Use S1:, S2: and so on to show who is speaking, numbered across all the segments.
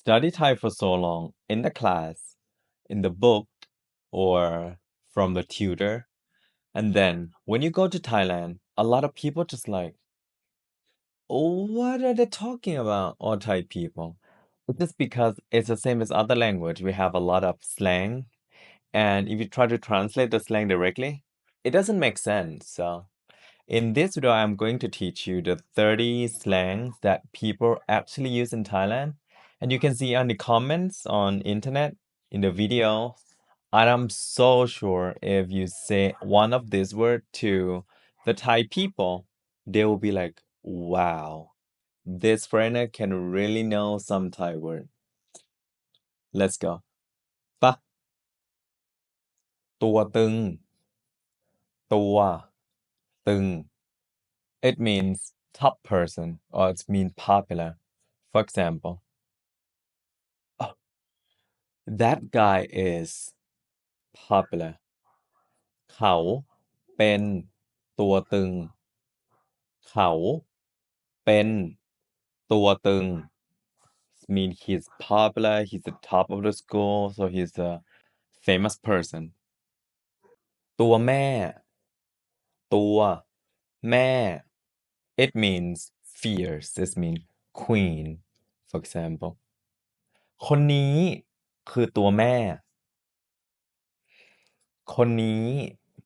S1: study Thai for so long in the class, in the book, or from the tutor, and then when you go to Thailand, a lot of people just like, oh, what are they talking about? All Thai people. It's just because it's the same as other language. We have a lot of slang, and if you try to translate the slang directly, it doesn't make sense. So in this video, I'm going to teach you the 30 slangs that people actually use in Thailand. And you can see on the comments on internet in the video. And I'm so sure if you say one of these words to the Thai people, they will be like, wow, this foreigner can really know some Thai word. Let's go. ปะตัวตึงตัวตึง It means top person or it means popular. For example, oh, that guy is popular. เขาเป็นตัวตึงเขาเป็นตัวตึง mean he's popular, he's the top of the school, so he's a famous person. ตัวแม่ตัวแม่ It means fierce. This means queen, for example. คนนี้คือตัวแม่ คนนี้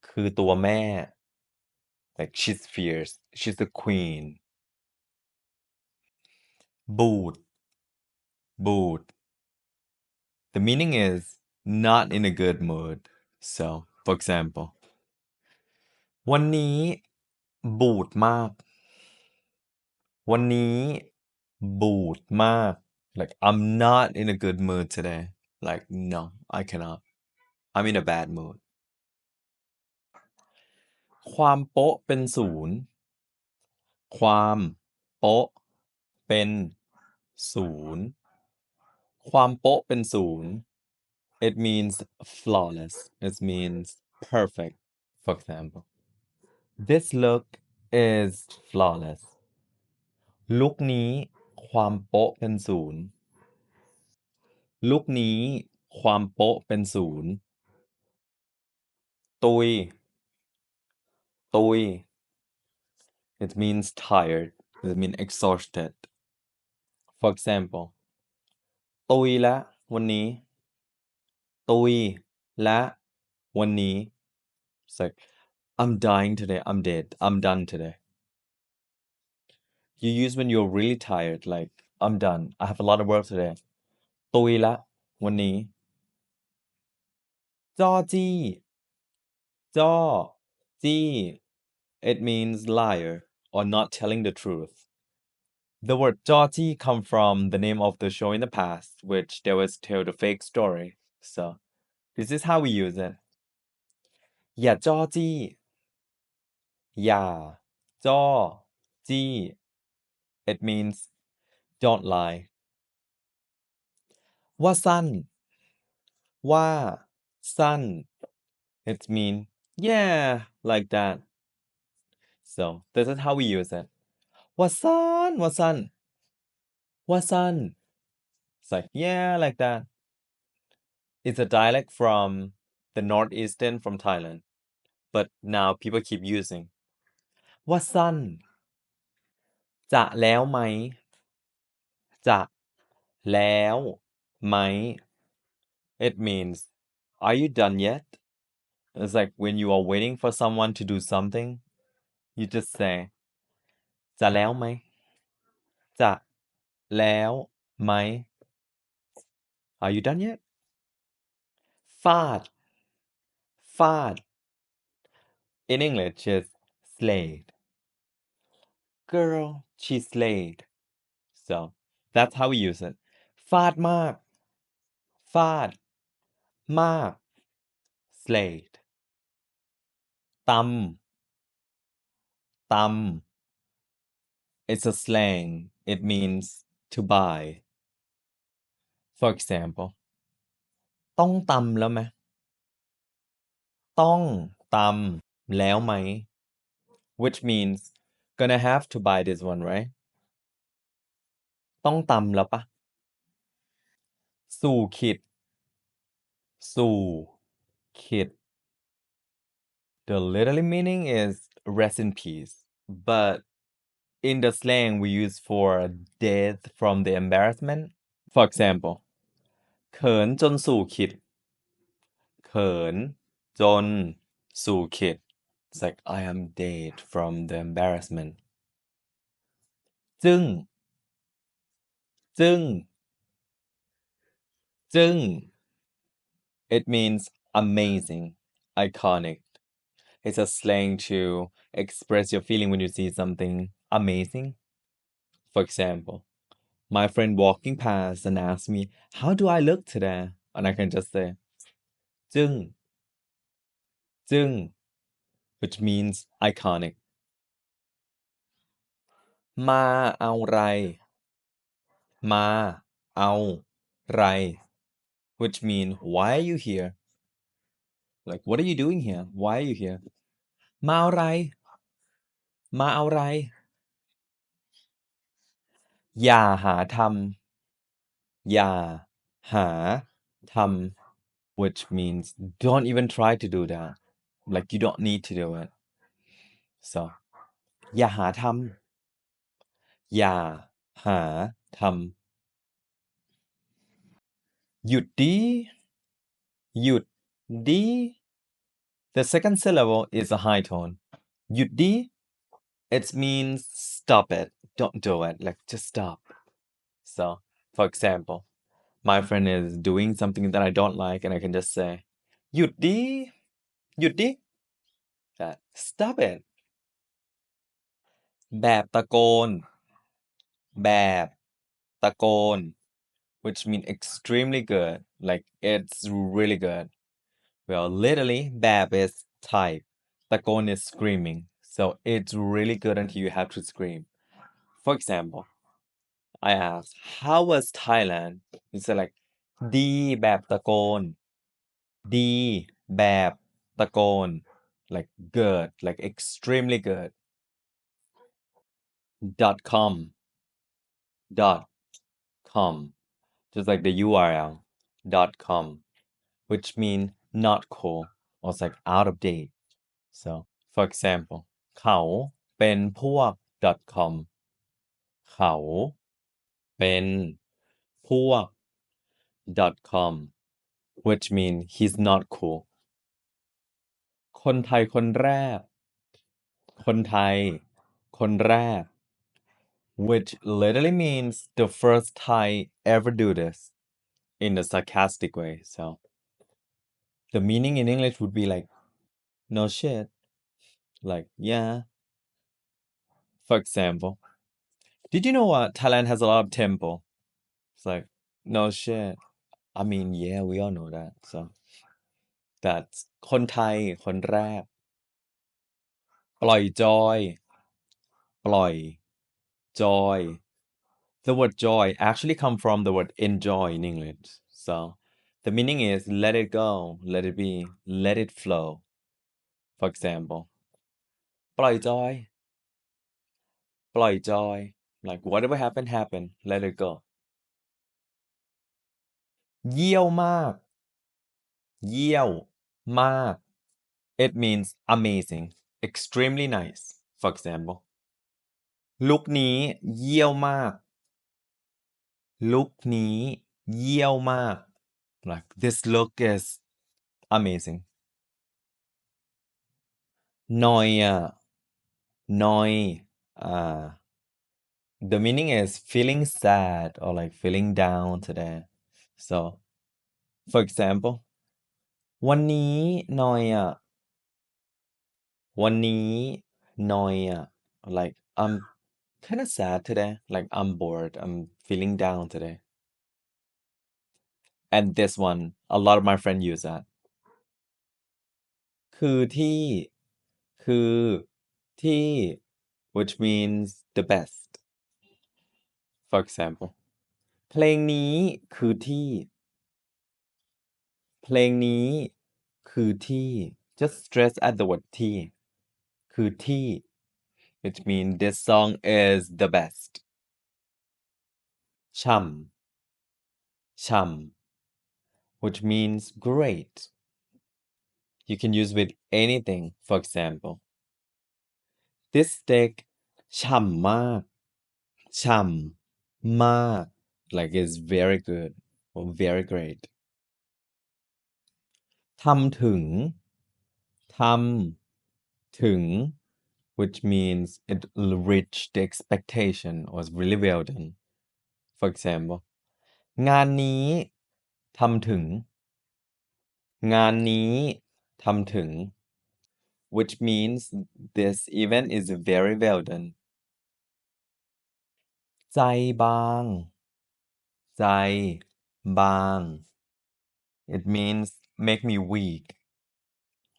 S1: คือตัวแม่ like she's fierce, she's the queen. บูด boot. The meaning is not in a good mood. So, for example, วันนี้บูดมาก วันนี้บูดมาก like I'm not in a good mood today. Like no, I cannot. I'm in a bad mood. ความโป๊ะเป็นศูนย์ ความโป๊ะเป็นศูนย์ ความโป๊ะเป็นศูนย์ It means flawless. It means perfect. For example, this look is flawless. ลุคนี้ความโป๊ะเป็นศูนย์ ลุคนี้ความโป๊ะเป็นศูนย์ ตุย ตุย It means tired. It means exhausted. For example, ตุยละวันนี้ ตุยละวันนี้ It's like, I'm dying today. I'm dead. I'm done today. You use when you're really tired, like, I'm done. I have a lot of work today. ตุยละวันนี้ จ้อจี้ จ้อจี้ It means liar or not telling the truth. The word จ้อจี้ come from the name of the show in the past, which they was tell the fake story. So this is how we use it. อย่าจ้อจี้ อย่าจ้อจี้ It means don't lie. ว่าสั้น ว่าสั้น It mean yeah, like that. So this is how we use it. ว่าสั้นว่าสั้น ว่าสั้น It's like yeah, like that. It's a dialect from the northeastern from Thailand, but now people keep using ว่าสั้น จะแล้วไหม จะแล้วไหม It means are you done yet? It's like when you are waiting for someone to do something, you just say จะแล้วไหม จะแล้วไหม Are you done yet? ฟาด ฟาด In English is slayed. Girl, she slayed. So that's how we use it. ฟาดมาก ฟาดมาก slayed. ตำ ตำ It's a slang. It means to buy. For example, ต้องตำแล้วไหม ต้องตำแล้วไหม Which means gonna have to buy this one, right? ต้องตำแล้วปะ สู่ขิดสู่ขิด The literal meaning is rest in peace, but in the slang we use for death from the embarrassment. For example, เขินจนสู่ขิดเขินจนสู่ขิด It's like I am dead from the embarrassment. จึ้งจึ้งจึ้ง It means amazing, iconic. It's a slang to express your feeling when you see something amazing. For example, my friend walking past and asked me, "How do I look today?" And I can just say, "จึ้งจึ้ง," which means iconic. มาเอาไรมาเอาไร which mean why are you here? Like what are you doing here? Why are you here? มาเอาไรมาเอาไรอย่าหาทำอย่าหาทำ which means don't even try to do that. Like you don't need to do it. So อย่าหาทำอย่าหาทำหยุดดีหยุดดี The second syllable is a high tone. หยุดดี it means stop it. Don't do it. Like just stop. So, for example, my friend is doing something that I don't like and I can just say หยุดดีหยุดดี that stop it. แบบตะโกนแบบตะโกน which means extremely good. Like it's really good. Well, literally, bab is type. Takon is screaming. So it's really good until you have to scream. For example, I asked, how was Thailand? He said like, "ดีแบบตะโกนดีแบบตะโกน like good, like extremely good. .com dot com, just like the URL .com, which means not cool or it's like out of date. So, for example, เขาเป็นพวก .com เขาเป็นพวก .com, which means he's not cool. คนไทยคนแรกคนไทยคนแรก which literally means the first Thai ever do this in a sarcastic way. So, the meaning in English would be like, no shit. Like, yeah. For example, did you know what Thailand has a lot of temple? It's like, no shit. I mean, yeah, we all know that. So that's คนไทยคนแรกปล่อยจอยปล่อยจอย The word joy actually come from the word enjoy in English. So the meaning is let it go, let it be, let it flow. For example, ปล่อยจอยปล่อยจอย like whatever happened happened, let it go. เยี่ยวมากเยี่ยวมาก It means amazing, extremely nice. For example, ลุคนี้เยี่ยวมากลุคนี้เยี่ยวมาก Like this look is amazing. นอยนอย the meaning is feeling sad or like feeling down today. So, for example, วันนี้นอยวันนี้นอย like I'm kind of sad today. Like I'm bored. I'm feeling down today. And this one, a lot of my friends use that. คือที่คือที่ which means the best. For example, เพลงนี้คือที่เพลงนี้คือที่ just stress at the word ที่คือที่ which means this song is the best. ช่ำ which means great. You can use with anything. For example, this steak ฉ่ำมาก ฉ่ำมาก like it's very good or very great. ทำถึง ทำถึง which means it reached the expectation or is really well done. For example, งานนี้ทำถึง งานนี้ทำถึง which means this event is very well done. ใจบาง ใจบาง it means make me weak.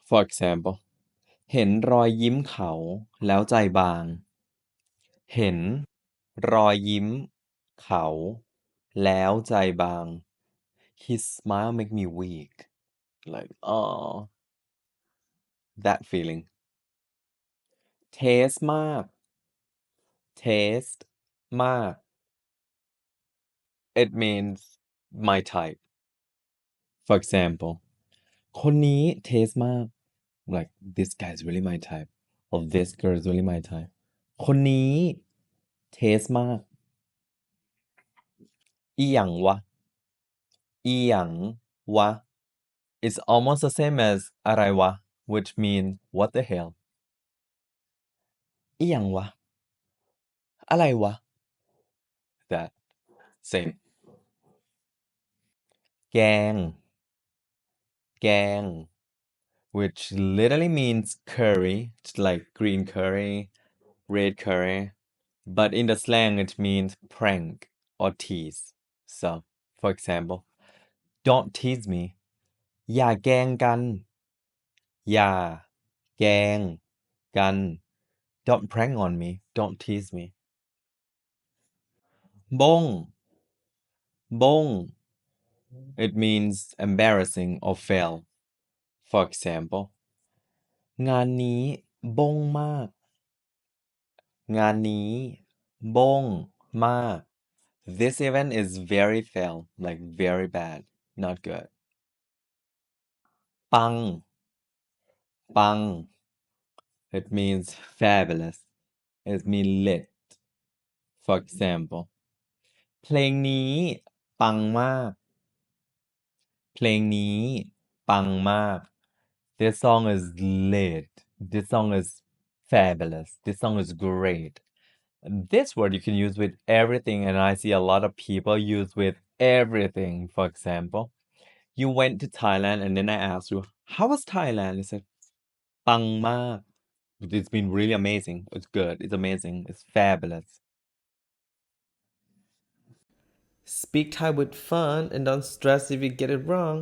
S1: For example, เห็นรอยยิ้มเขาแล้วใจบาง เห็นรอยยิ้มเขาแล้วใจบาง his smile make me weak. Like, oh, that feeling. taste มาก taste มาก it means my type. For example, คนนี้ taste มาก like this guy is really my type or this girl is really my type. คนนี้ taste มากอีหยังวะอีหยังวะ it's almost the same as อะไรวะ which mean what the hell. อีหยังวะอะไรวะ that same. แกงแกง which literally means curry. It's like green curry, red curry, but in the slang it means prank or tease. So, for example, don't tease me. อย่าแกล้งกันอย่าแกล้งกัน don't prank on me. Don't tease me. บ้งบ้ง it means embarrassing or fail. For example, งานนี้บ้งมาก งานนี้บ้งมาก this event is very fail, like very bad, not good. ปังปัง it means fabulous. It means lit. For example, เพลงนี้ปังมาก เพลงนี้ปังมาก this song is lit. This song is fabulous. This song is great. This word you can use with everything, and I see a lot of people use with everything. For example, you went to Thailand and then I asked you, how was Thailand? You said, ปังมาก it's been really amazing. It's good. It's amazing. It's fabulous. Speak Thai with fun and don't stress if you get it wrong.